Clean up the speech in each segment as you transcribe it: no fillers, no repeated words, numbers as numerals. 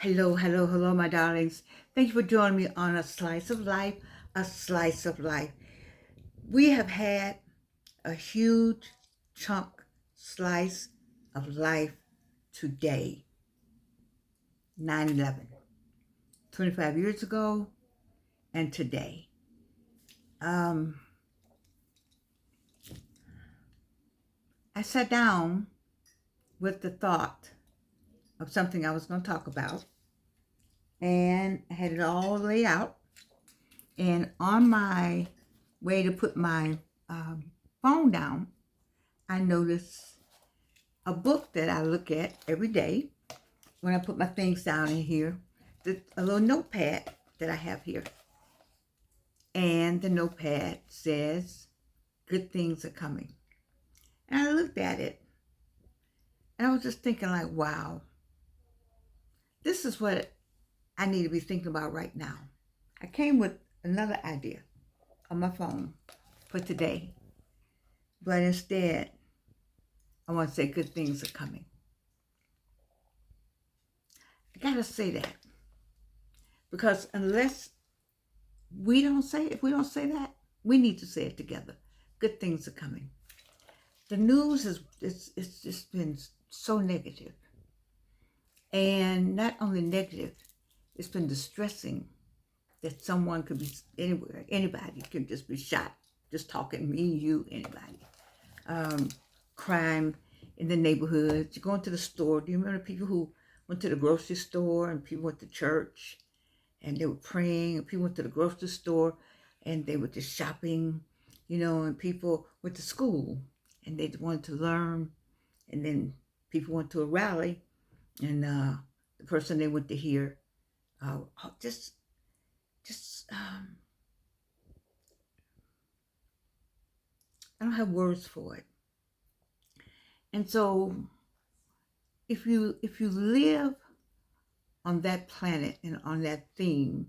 Hello, hello, hello, my darlings. Thank you for joining me on A Slice of Life, A Slice of Life. We have had a huge chunk slice of life today, 9/11, 25 years ago, and today. Um, I sat down with the thought of something I was going to talk about, and I had it all laid out. And on my way to put my phone down, I noticed a book that I look at every day when I put my things down in here, a little notepad that I have here. And the notepad says, "Good things are coming." And I looked at it and I was just thinking, like, wow, this is what I need to be thinking about right now. I came with another idea on my phone for today, but instead, I want to say, good things are coming. I gotta say that because if we don't say that, we need to say it together. Good things are coming. The news it's just been so negative, and not only negative, it's been distressing that someone could be anywhere, anybody could just be shot. Just talking, me, you, anybody. Um, Crime in the neighborhoods. You go into the store. Do you remember people who went to the grocery store and people went to church and they were praying, and people went to the grocery store and they were just shopping, and people went to school and they wanted to learn, and then people went to a rally and the person they went to hear uh, just I don't have words for it. And so if you live on that planet and on that theme,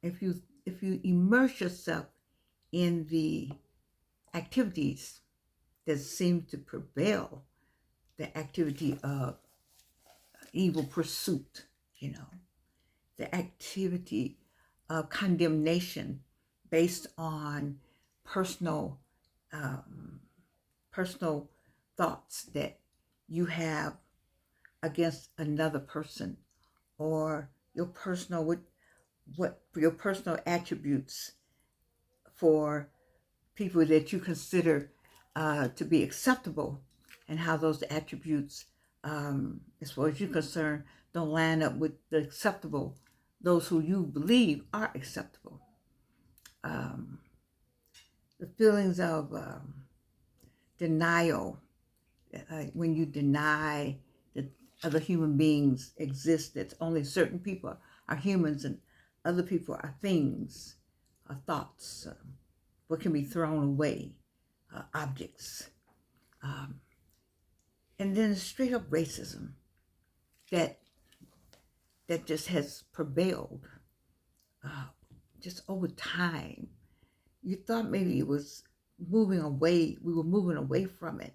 if you immerse yourself in the activities that seem to prevail, the activity of evil pursuit, you know, the activity of condemnation based on personal um, personal thoughts that you have against another person, or your personal what your personal attributes for people that you consider to be acceptable, and how those attributes, as far as you're concerned, don't line up with the acceptable, those who you believe are acceptable. Um, the feelings of denial, when you deny that other human beings exist, that only certain people are humans and other people are things, are thoughts, what can be thrown away, objects. Um, and then straight up racism that just has prevailed uh, just over time. You thought maybe it was moving away, we were moving away from it,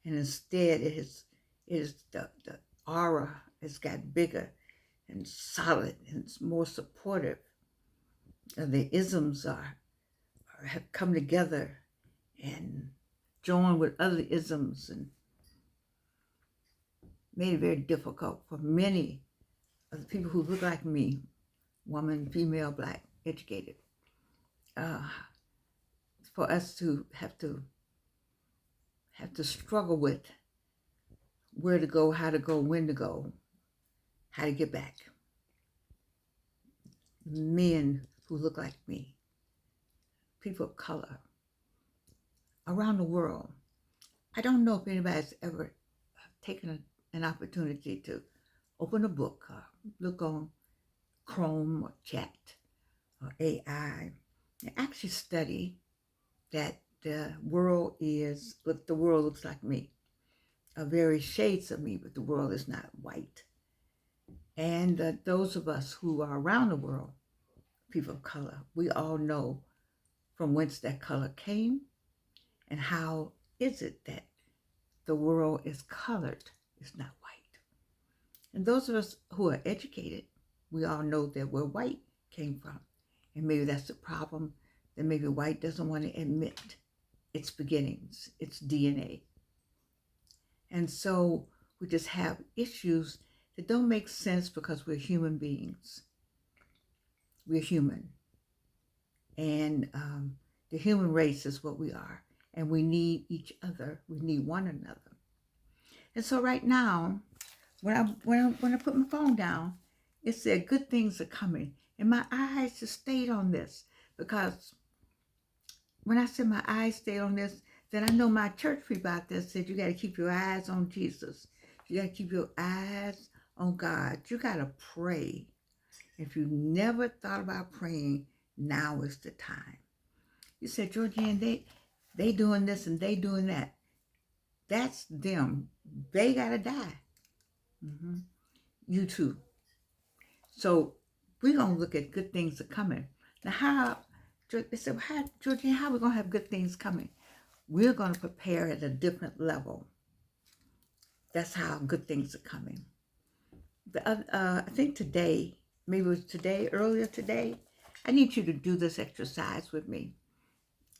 and instead the aura has got bigger and solid and it's more supportive. The isms have come together and joined with other isms and made it very difficult for many of the people who look like me, woman, female, black, educated, uh, for us to have to struggle with where to go, how to go, when to go, how to get back. Men who look like me, people of color around the world. I don't know if anybody's ever taken an opportunity to open a book, look on Chrome or Chat or AI, and actually study that the world is what the world looks like me. Various shades of me, but the world is not white. And those of us who are around the world, people of color, we all know from whence that color came and how is it that the world is colored, it's not white. And those of us who are educated, we all know that where white came from. And maybe that's the problem, that maybe white doesn't want to admit its beginnings, its DNA. And so we just have issues that don't make sense because we're human beings. We're human. And the human race is what we are. And we need each other. We need one another. And so right now, when I put my phone down, it said good things are coming. And my eyes just stayed on this, because when I said my eyes stayed on this, then I know my church people out there said you got to keep your eyes on Jesus. You got to keep your eyes on God. You got to pray. If you never thought about praying, now is the time. You said, Georgianne, they doing this and they doing that. That's them. They got to die. You too. So we're going to look at good things are coming. Now, they said, Georgianne, how are we going to have good things coming? We're going to prepare at a different level. That's how good things are coming. I think today, maybe it was today, earlier today, I need you to do this exercise with me.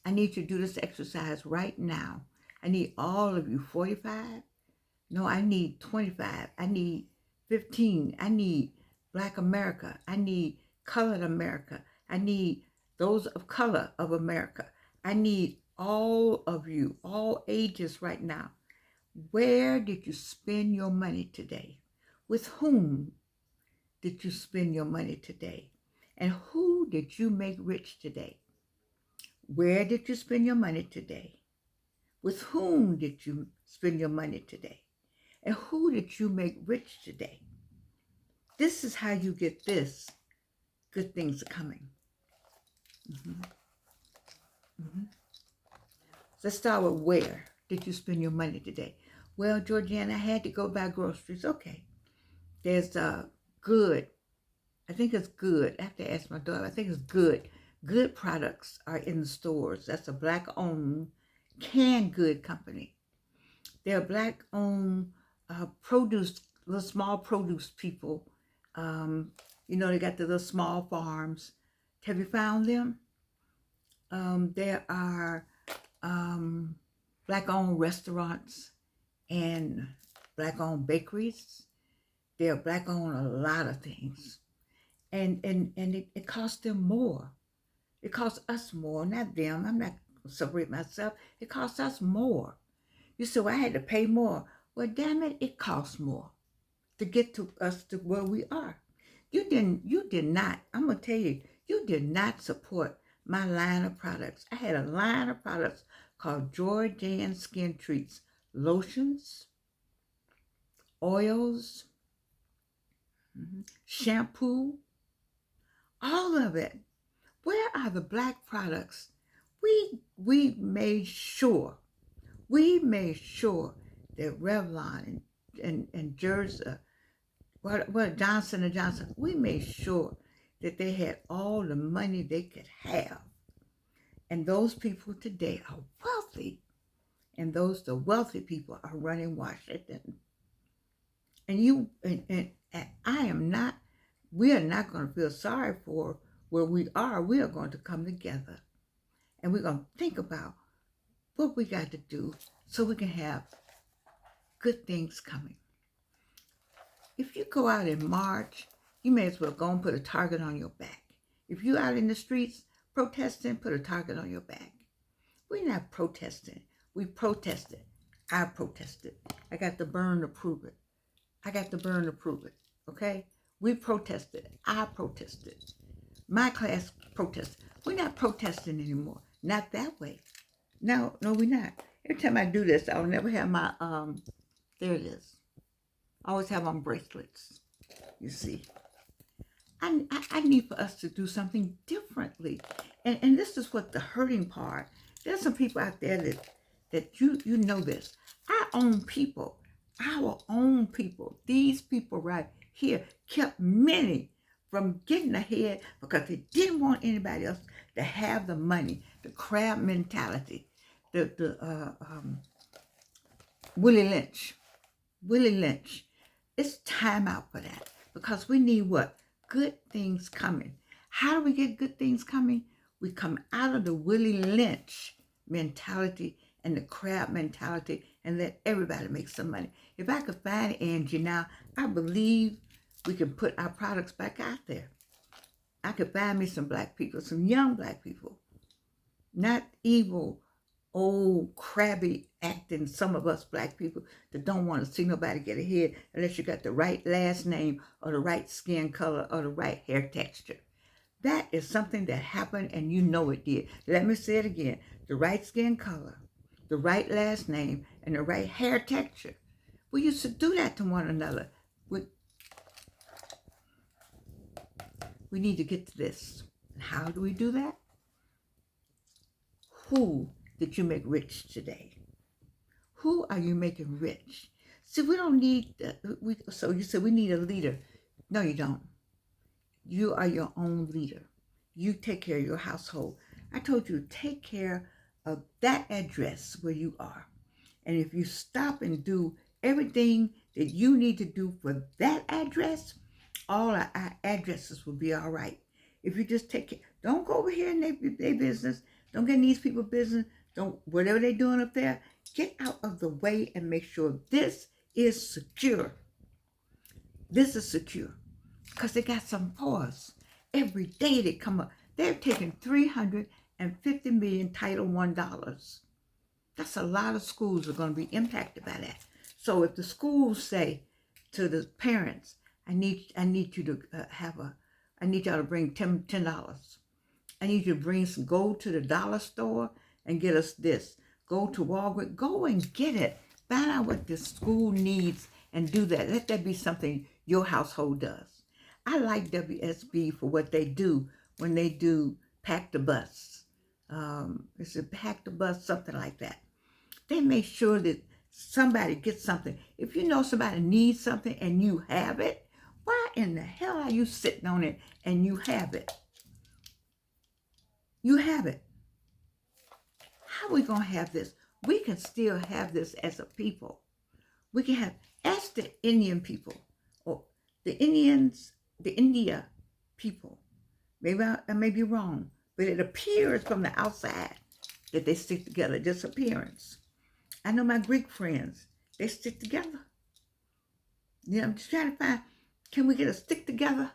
I need you to do this exercise right now. I need all of you, 45. No, I need 25. I need 15. I need Black America. I need Colored America. I need those of color of America. I need all of you, all ages right now. Where did you spend your money today? With whom did you spend your money today? And who did you make rich today? Where did you spend your money today? With whom did you spend your money today? And who did you make rich today? This is how you get this. Good things are coming. Let's start with where did you spend your money today? Well, Georgianne, I had to go buy groceries. Okay. There's good. I think it's good. I have to ask my daughter. I think it's good. Good products are in the stores. That's a Black-owned canned good company. They're Black-owned produce, little small produce people. They got the little small farms. Have you found them? There are Black-owned restaurants and Black-owned bakeries. They're Black-owned a lot of things. And it costs them more. It costs us more, not them. I'm not going to separate myself. It costs us more. You say, well, I had to pay more. Well, damn it, it costs more to get to us to where we are. You did not, I'm going to tell you, you did not support my line of products. I had a line of products called Georgianne Skin Treats. Lotions, oils, shampoo, all of it. Where are the Black products? We made sure that Revlon and Jersey, Johnson & Johnson, we made sure that they had all the money they could have. And those people today are wealthy. And the wealthy people are running Washington. And we are not going to feel sorry for where we are. We are going to come together. And we're going to think about what we got to do so we can have good things coming. If you go out in March, you may as well go and put a target on your back. If you're out in the streets protesting, put a target on your back. We're not protesting. We protested. I protested. I got the burn to prove it. Okay? We protested. I protested. My class protested. We're not protesting anymore. Not that way. No, we're not. Every time I do this, I'll never have my, there it is. I always have on bracelets, you see. I need for us to do something differently. And this is what the hurting part. There's some people out there that you know this. Our own people, these people right here kept many from getting ahead because they didn't want anybody else to have the money, the crab mentality, the Willie Lynch. It's time out for that because we need what? Good things coming. How do we get good things coming? We come out of the Willie Lynch mentality and the crab mentality and let everybody make some money. If I could find Angie now, I believe we can put our products back out there. I could find me some black people, some young black people, not evil, old, crabby acting, some of us black people that don't want to see nobody get ahead unless you got the right last name or the right skin color or the right hair texture. That is something that happened and you know it did. Let me say it again. The right skin color, the right last name, and the right hair texture. We used to do that to one another. We need to get to this. How do we do that? Who did you make rich today? Who are you making rich? See, we don't need, so you said we need a leader. No, you don't. You are your own leader. You take care of your household. I told you, take care of that address where you are. And if you stop and do everything that you need to do for that address, all our addresses will be all right. If you just take care, don't go over here in their business. Don't get in these people's business. Don't, whatever they're doing up there, get out of the way and make sure this is secure. This is secure. Because they got some for us. Every day they come up. They're taking $350 million Title I dollars. That's a lot of schools are going to be impacted by that. So if the schools say to the parents, I need you to I need y'all to bring $10. I need you to bring some, go to the dollar store and get us this. Go to Walgreens, go and get it. Find out what the school needs and do that. Let that be something your household does. I like WSB for what they do when they do pack the bus. It's a pack the bus, something like that. They make sure that somebody gets something. If you know somebody needs something and you have it, why in the hell are you sitting on it and you have it? You have it. How are we going to have this? We can still have this as a people. We can have, ask the Indian people, or the Indians, the India people. Maybe I may be wrong, but it appears from the outside that they stick together, just appearance. I know my Greek friends, they stick together. You know, I'm just trying to find, can we get a stick together?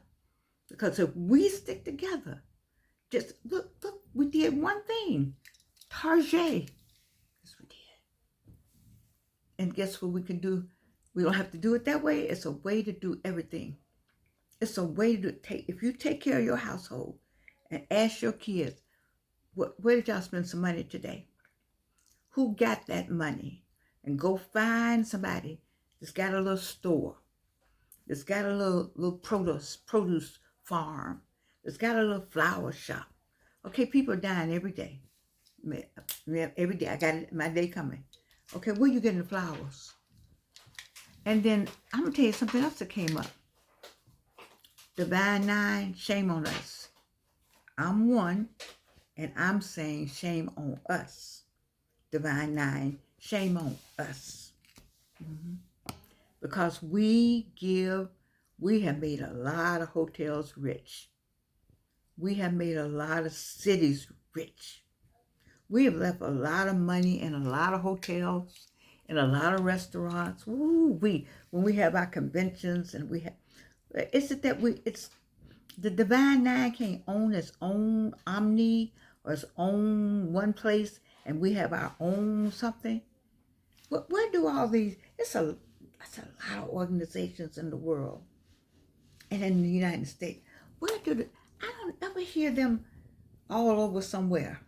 Because if we stick together, just look, we did one thing. Tarjay. Yes, we did. And guess what we can do? We don't have to do it that way. It's a way to do everything. It's a way to take, if you take care of your household and ask your kids, where did y'all spend some money today? Who got that money? And go find somebody that's got a little store, that's got a little produce farm, that's got a little flower shop. Okay, people are dying every day. Every day, I got my day coming. Okay, where you getting the flowers? And then I'm going to tell you something else that came up. Divine Nine, shame on us. I'm one, and I'm saying shame on us. Divine Nine, shame on us. Because we have made a lot of hotels rich. We have made a lot of cities rich. We have left a lot of money in a lot of hotels, in a lot of restaurants. When we have our conventions and we have, it's the Divine Nine can't own its own Omni or its own one place and we have our own something. Where do all these, it's a lot of organizations in the world and in the United States. I don't ever hear them all over somewhere.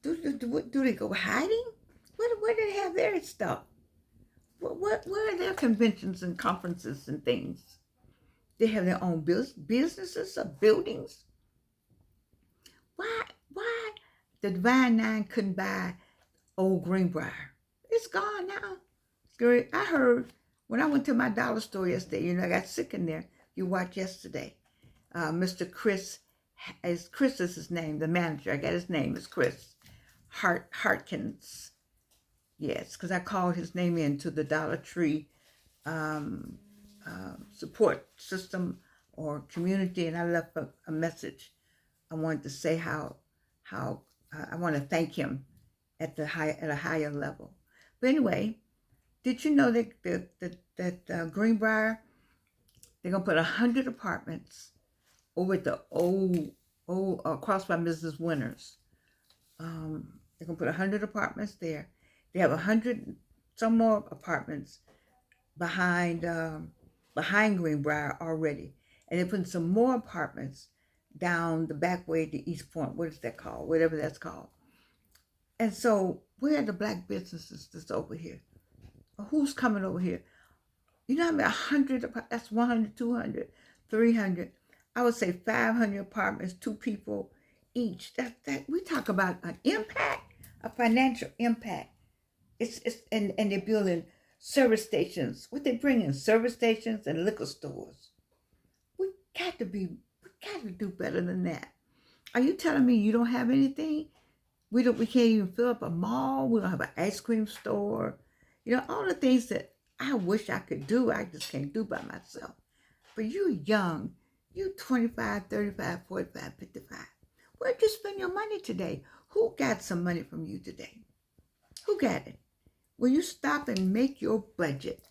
Do they go hiding? Where do they have their stuff? Where are their conventions and conferences and things? They have their own businesses or buildings. Why the Divine Nine couldn't buy old Greenbrier? It's gone now. I heard when I went to my dollar store yesterday, I got sick in there. You watched yesterday. Mr. Chris is his name, the manager. I got his name is Chris Hartkins. Yes, because I called his name into the Dollar Tree support system or community, and I left a message. I wanted to say how I want to thank him at a higher level. But anyway, did you know that Greenbrier, they're gonna put 100 apartments over at the old across by Mrs. Winters. They're gonna put 100 apartments there. They have 100 some more apartments behind behind Greenbrier already, and they're putting some more apartments down the back way to East Point. What is that called? Whatever that's called. And so, where are the black businesses that's over here? Who's coming over here? You know, I mean, 100, that's 100, 200, 300. I would say 500 apartments, two people each. That we talk about an impact, a financial impact. And they're building service stations. What they bring in, service stations and liquor stores. We got to do better than that. Are you telling me you don't have anything? We can't even fill up a mall. We don't have an ice cream store. You know, all the things that I wish I could do, I just can't do by myself. But you young, you 25, 35, 45, 55. Where'd you spend your money today? Who got some money from you today? Who got it? When you stop and make your budget,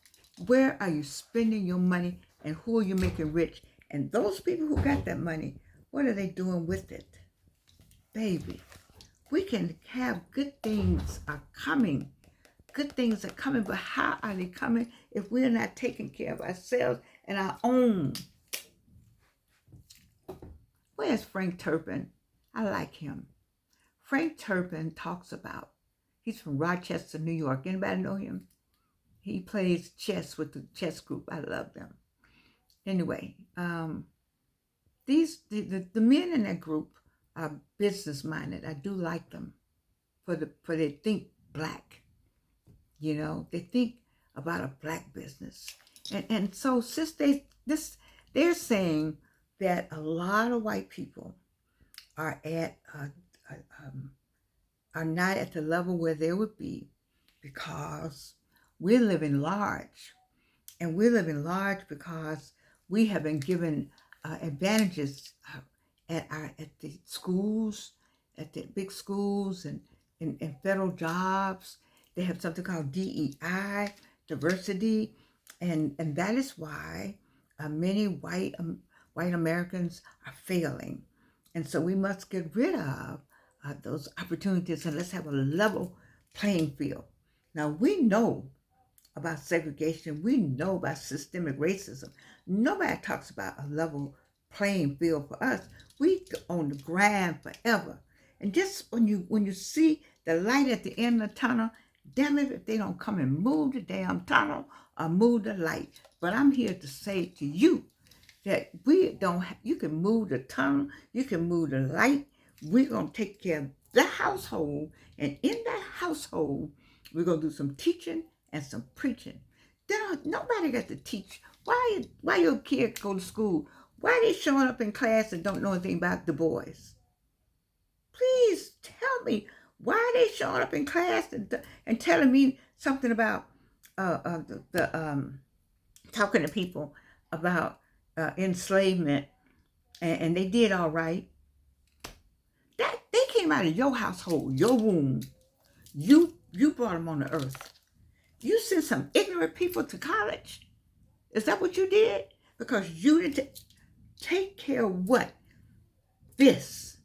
where are you spending your money and who are you making rich? And those people who got that money, what are they doing with it? Baby, we can have good things are coming. Good things are coming, but how are they coming if we're not taking care of ourselves and our own? Where's Frank Turpin? I like him. Frank Turpin talks about, he's from Rochester, New York. Anybody know him? He plays chess with the chess group. I love them. Anyway, the men in that group are business minded. I do like them for they think black. You know, they think about a black business. And so since they're saying that a lot of white people are are not at the level where they would be because we're living large. And we're living large because we have been given advantages at the schools, at the big schools and in federal jobs. They have something called DEI, diversity, and that is why many white Americans are failing. And so we must get rid of those opportunities and let's have a level playing field. Now we know about segregation. We know about systemic racism. Nobody talks about a level playing field for us. We on the grind forever. And just when you see the light at the end of the tunnel, damn it if they don't come and move the damn tunnel or move the light. But I'm here to say to you that you can move the tunnel, you can move the light. We're going to take care of the household. And in that household, we're going to do some teaching and some preaching. Nobody got to teach. Why your kids go to school? Why are they showing up in class and don't know anything about Du Bois? Please tell me, why are they showing up in class and telling me something about talking to people about enslavement, and they did all right. That they came out of your household, your womb. You brought them on the earth. You sent some ignorant people to college. Is that what you did? Because you didn't take care of what? This.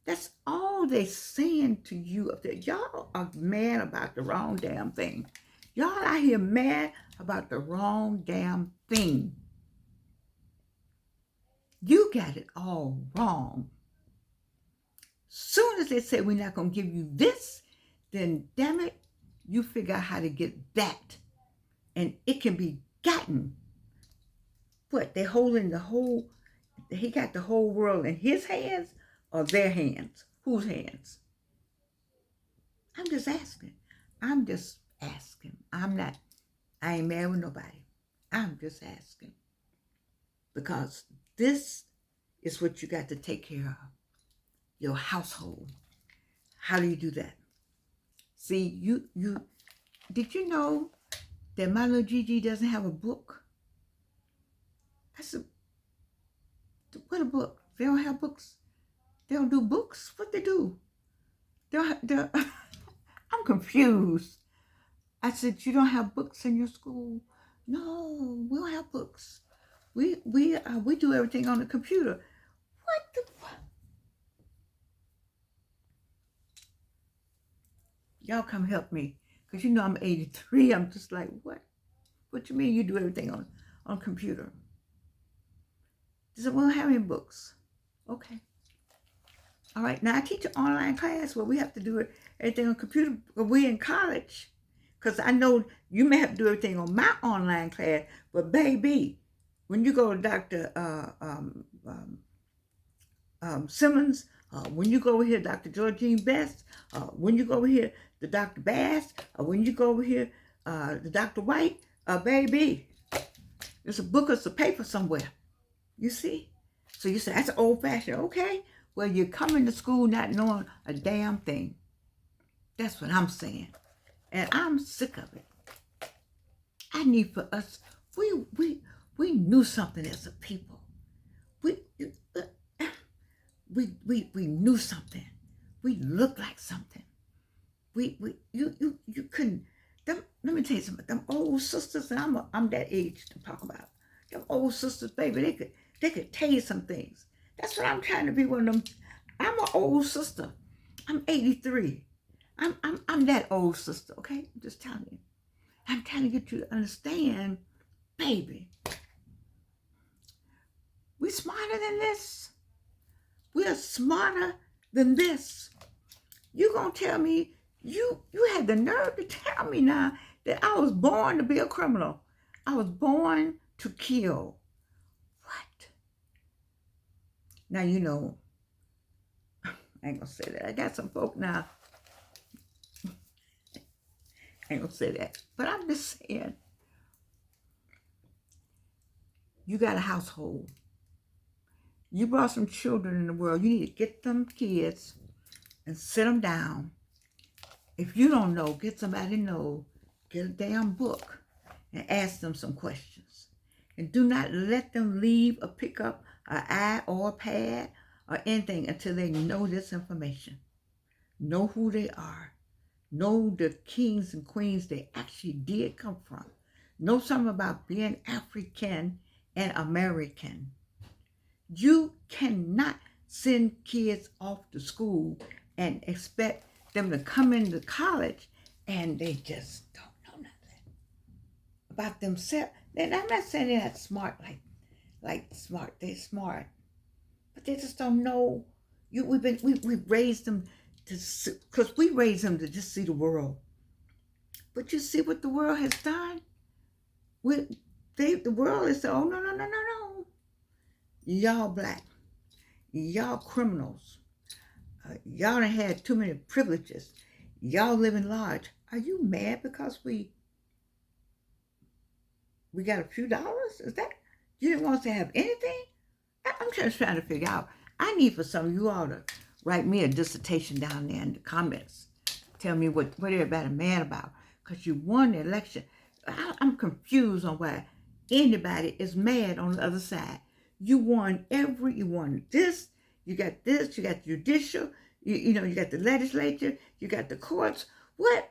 That's all they saying to you up there. Y'all are mad about the wrong damn thing. Y'all out here mad about the wrong damn thing. You got it all wrong. Soon as they say we're not going to give you this, then damn it, you figure out how to get that. And it can be gotten. What, they're holding he got the whole world in his hands or their hands? Whose hands? I'm just asking. I ain't mad with nobody. I'm just asking. Because this is what you got to take care of. Your household. How do you do that? See, did you know that my little Gigi doesn't have a book? I said, what a book? They don't have books. They don't do books. What they do? They're I'm confused. I said, you don't have books in your school? No, we don't have books. We do everything on the computer. What the fuck? Y'all come help me. Because you know I'm 83. I'm just like, what? What you mean you do everything on computer? They said, we don't have any books. Okay. All right. Now I teach an online class where we have to do everything on computer. But we're in college. Because I know you may have to do everything on my online class. But baby, when you go to Dr. Simmons, when you go over here, Dr. Georgine Best, when you go over here, the Dr. Bass, when you go over here, the Dr. White, baby, there's a book or some paper somewhere. You see? So you say, that's old fashioned. Okay. Well, you're coming to school not knowing a damn thing. That's what I'm saying. And I'm sick of it. I need for us, we knew something as a people. We knew something. We looked like something. You couldn't. Let me tell you something. Them old sisters, and I'm that age to talk about. Them old sisters, baby, they could tell you some things. That's what I'm trying to be, one of them. I'm an old sister. I'm 83. I'm that old sister. Okay, I'm just telling you. I'm trying to get you to understand, baby. We're smarter than this. We're smarter than this. You gonna tell me, you had the nerve to tell me now that I was born to be a criminal. I was born to kill. What? Now, you know, I ain't gonna say that. I got some folk now. I ain't gonna say that. But I'm just saying, you got a household. You brought some children in the world. You need to get them kids and sit them down. If you don't know, get somebody to know. Get a damn book and ask them some questions. And do not let them leave or pick up an eye or a pad or anything until they know this information. Know who they are. Know the kings and queens they actually did come from. Know something about being African and American. You cannot send kids off to school and expect them to come into college and they just don't know nothing about themselves. And I'm not saying they're not smart, like smart. They're smart, but they just don't know. We raised them because we raised them to just see the world. But you see what the world has done. The world is oh no. Y'all black, y'all criminals, y'all done had too many privileges. Y'all living large. Are you mad because we got a few dollars? Is that you didn't want us to have anything? I'm just trying to figure out. I need for some of you all to write me a dissertation down there in the comments. Tell me what everybody mad about because you won the election. I'm confused on why anybody is mad on the other side. You won this, you got the judicial, you got the legislature, you got the courts. What?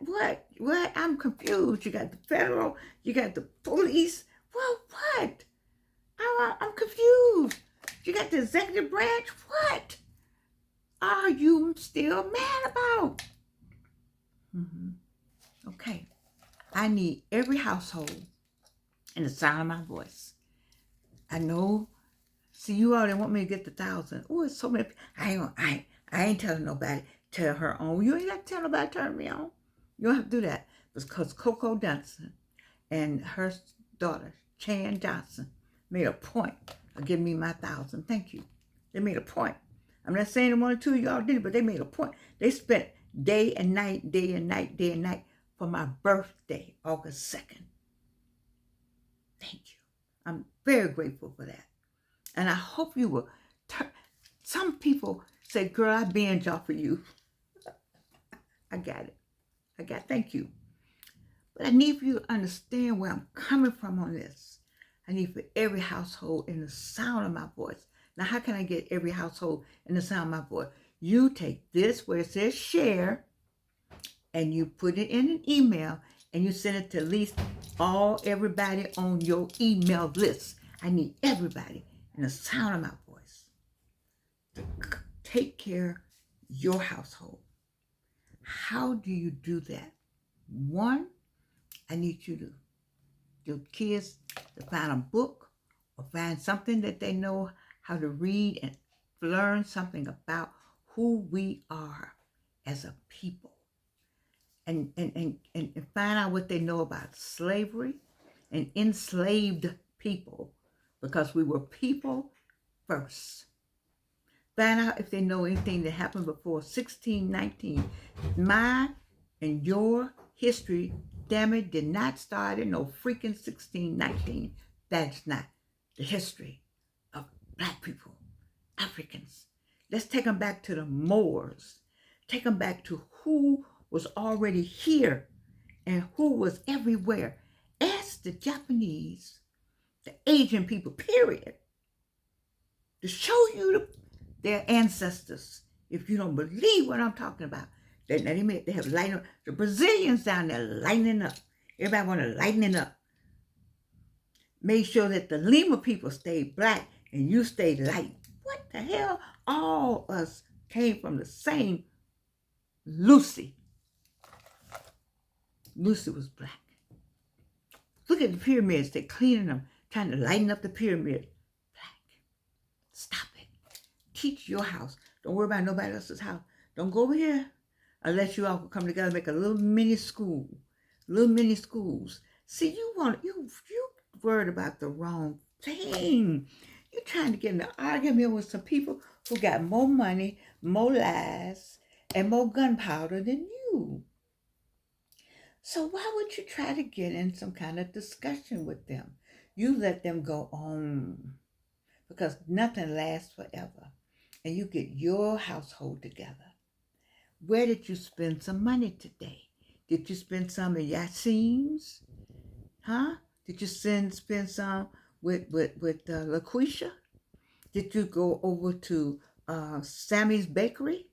I'm confused. You got the federal, you got the police. Well, what? I'm confused. You got the executive branch. What are you still mad about? Okay. I need every household in the sound of my voice. I know. See, you all didn't want me to get the 1,000. Oh, it's so many. I ain't telling nobody. Tell her on. You ain't got to tell nobody to turn me on. You don't have to do that. Because Coco Johnson and her daughter, Chan Johnson, made a point of giving me my 1,000. Thank you. They made a point. I'm not saying the one or two of y'all did it, but they made a point. They spent day and night for my birthday, August 2nd. Thank you. I'm very grateful for that. And I hope you will some people say, girl, I binge off of you. I got it. Thank you. But I need for you to understand where I'm coming from on this. I need for every household in the sound of my voice. Now, how can I get every household in the sound of my voice? You take this where it says share and you put it in an email and you send it to at least everybody on your email list. I need everybody in the sound of my voice to take care of your household. How do you do that? One, I need your kids to find a book or find something that they know how to read and learn something about who we are as a people. And find out what they know about slavery and enslaved people, because we were people first. Find out if they know anything that happened before 1619. My and your history, damn it, did not start in no freaking 1619. That's not the history of Black people, Africans. Let's take them back to the Moors. Take them back to who was already here and who was everywhere. Ask the Japanese, the Asian people, period, to show you their ancestors. If you don't believe what I'm talking about, they have lightened up. The Brazilians down there lightening up. Everybody want to lighten it up. Made sure that the Lima people stayed black and you stayed light. What the hell? All us came from the same Lucy. Lucy was black. Look at the pyramids. They're cleaning them, trying to lighten up the pyramid. Black. Stop it. Teach your house. Don't worry about nobody else's house. Don't go over here unless you all can come together and make a little mini school. Little mini schools. See, you worried about the wrong thing. You're trying to get in an argument with some people who got more money, more lies, and more gunpowder than you. So why would you try to get in some kind of discussion with them? You let them go on, because nothing lasts forever. And you get your household together. Where did you spend some money today? Did you spend some in Yassine's? Huh? Did you spend some with LaQuisha? Did you go over to Sammy's Bakery?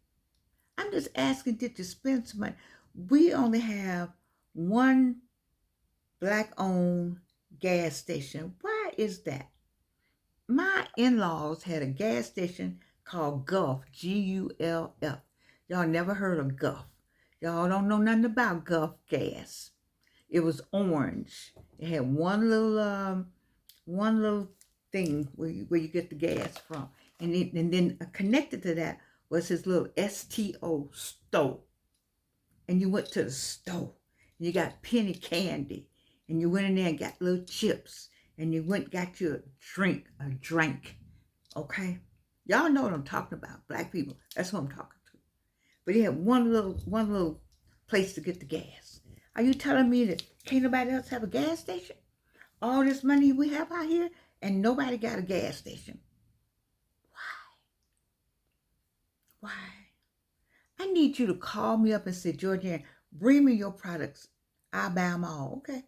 I'm just asking, did you spend some money? We only have one Black-owned gas station. Why is that? My in-laws had a gas station called Gulf, Gulf. Y'all never heard of Gulf. Y'all don't know nothing about Gulf gas. It was orange. It had one little thing where you get the gas from. And then connected to that was his little STO stove. And you went to the stove and you got penny candy. And you went in there and got little chips. And you went and got you a drink. Okay? Y'all know what I'm talking about. Black people. That's what I'm talking to. But he had one little place to get the gas. Are you telling me that can't nobody else have a gas station? All this money we have out here and nobody got a gas station. Why? I need you to call me up and say, Georgianne, bring me your products. I'll buy them all, okay?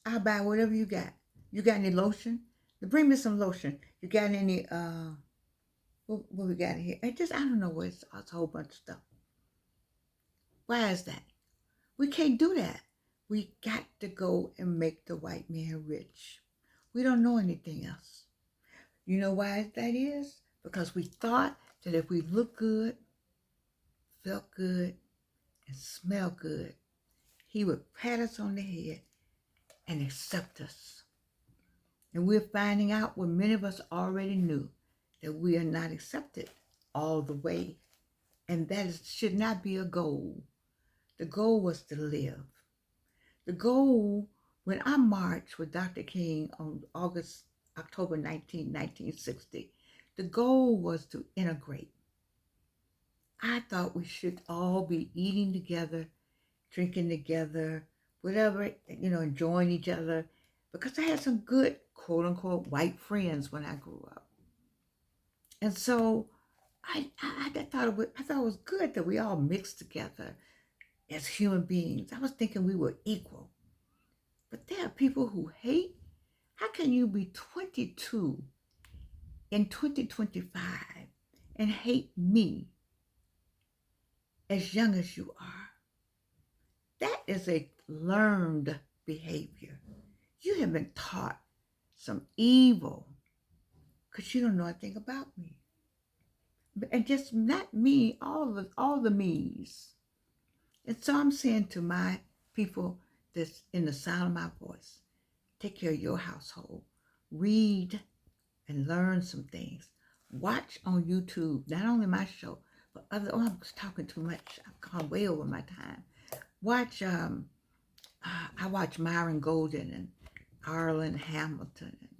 I'll buy whatever you got. You got any lotion? Bring me some lotion. You got any, what we got here? I don't know what, it's a whole bunch of stuff. Why is that? We can't do that. We got to go and make the white man rich. We don't know anything else. You know why that is? Because we thought that if we look good, felt good, and smelled good, he would pat us on the head and accept us. And we're finding out what many of us already knew, that we are not accepted all the way. And should not be a goal. The goal was to live. The goal, when I marched with Dr. King on October 19, 1960, the goal was to integrate. I thought we should all be eating together, drinking together, whatever, enjoying each other, because I had some good, quote unquote, white friends when I grew up. And so I thought it was good that we all mixed together as human beings. I was thinking we were equal. But there are people who hate. How can you be 22 in 2025 and hate me as young as you are? That is a learned behavior. You have been taught some evil because you don't know a thing about me. And just not me, all the me's. And so I'm saying to my people that's in the sound of my voice, take care of your household. Read and learn some things. Watch on YouTube, not only my show, but other, oh, I'm talking too much. I've gone way over my time. Watch, I watch Myron Golden and Arlen Hamilton. And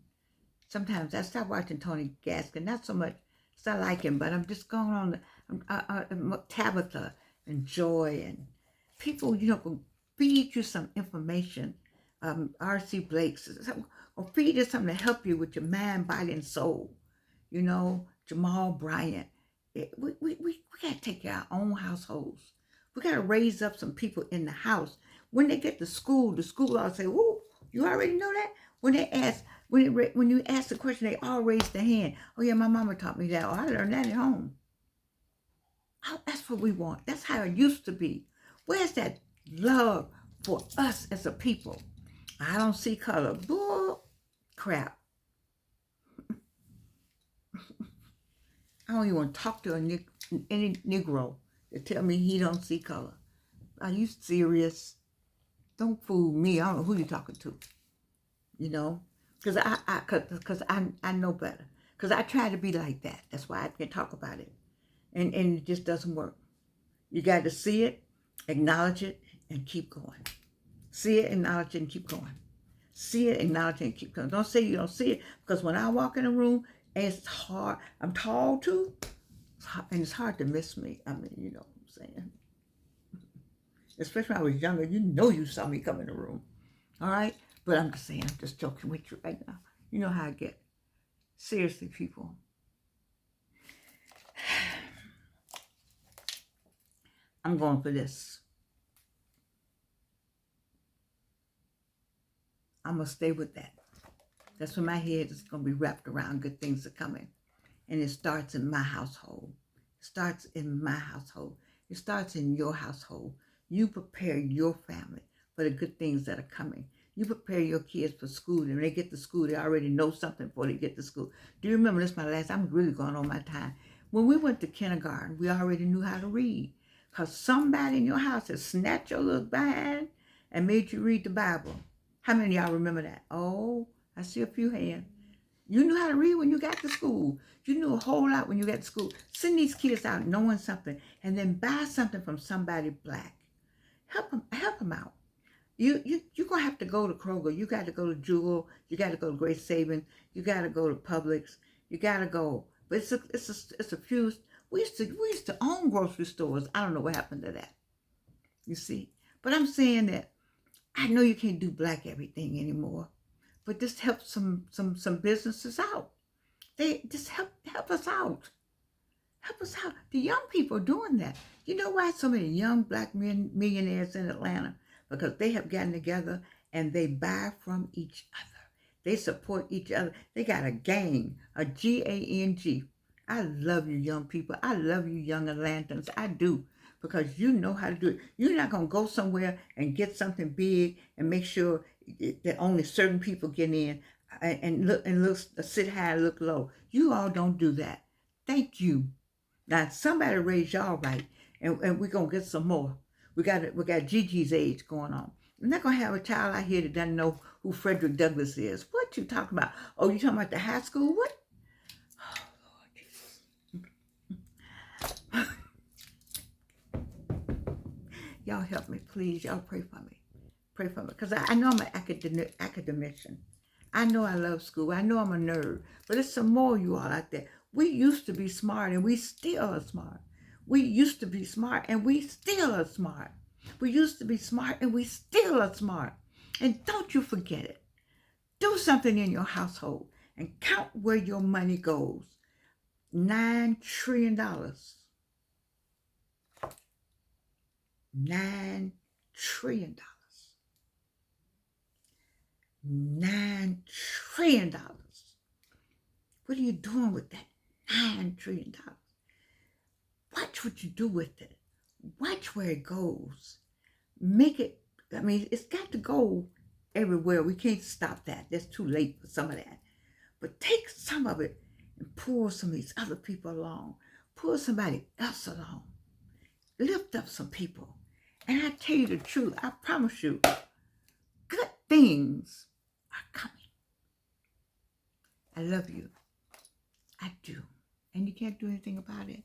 sometimes I start watching Tony Gaskin, not so much, because I like him, but I'm just going on, Tabitha and Joy and people, will feed you some information. R.C. Blake's, or feed you something to help you with your mind, body, and soul. Jamal Bryant. We got to take care of our own households. We got to raise up some people in the house. When they get to school, the school all say, "Whoa, you already know that?" When they ask, when you ask the question, they all raise their hand. "Oh yeah, my mama taught me that. Oh, I learned that at home." Oh, that's what we want. That's how it used to be. Where's that love for us as a people? I don't see color. Bull crap. I don't even want to talk to any Negro to tell me he don't see color. Are you serious? Don't fool me. I don't know who you're talking to. Because I know better. Because I try to be like that. That's why I can talk about it. And it just doesn't work. You got to see it, acknowledge it, and keep going. See it, acknowledge it, and keep going. See it, acknowledge it, and keep going. Don't say you don't see it, because when I walk in a room, it's hard. I'm tall too, and it's hard to miss me. I mean, you know what I'm saying? Especially when I was younger, you saw me come in the room. All right? But I'm just saying, I'm just joking with you right now. You know how I get. Seriously, people. I'm going for this. I'm going to stay with that. That's when my head is going to be wrapped around good things are coming. And it starts in my household. It starts in my household. It starts in your household. You prepare your family for the good things that are coming. You prepare your kids for school. And when they get to school, they already know something before they get to school. Do you remember, this is my last, I'm really going on my time. When we went to kindergarten, we already knew how to read. Because somebody in your house has snatched your little behind and made you read the Bible. How many of y'all remember that? Oh, I see a few hands. You knew how to read when you got to school. You knew a whole lot when you got to school. Send these kids out knowing something, and then buy something from somebody black. Help them out. You're going to have to go to Kroger. You got to go to Jewel. You got to go to Great Savings. You got to go to Publix. You got to go. But it's a few. We used to own grocery stores. I don't know what happened to that. You see? But I'm saying that I know you can't do black everything anymore. But this helps some businesses out. They just help us out. Help us out. The young people are doing that. You know why so many young black millionaires in Atlanta? Because they have gotten together and they buy from each other. They support each other. They got a gang, a GANG. I love you, young people. I love you, young Atlantans. I do. Because you know how to do it. You're not going to go somewhere and get something big and make sure that only certain people get in and sit high and look low. You all don't do that. Thank you. Now somebody raised y'all right, and we're gonna get some more. We got Gigi's age going on. I'm not gonna have a child out here that doesn't know who Frederick Douglass is. What you talking about? Oh, you talking about the high school? What? Oh Lord Jesus. Y'all help me, please. Y'all pray for me. Pray for me. Because I know I'm an academician. I know I love school. I know I'm a nerd. But there's some more of you all out there. We used to be smart and we still are smart. We used to be smart and we still are smart. We used to be smart and we still are smart. And don't you forget it. Do something in your household and count where your money goes. $9 trillion. $9 trillion. $9 trillion. What are you doing with that $9 trillion? Watch what you do with it. Watch where it goes. Make it, I mean, it's got to go everywhere. We can't stop that. That's too late for some of that. But take some of it and pull some of these other people along. Pull somebody else along. Lift up some people. And I tell you the truth, I promise you, good things are coming. I love you. I do. And you can't do anything about it.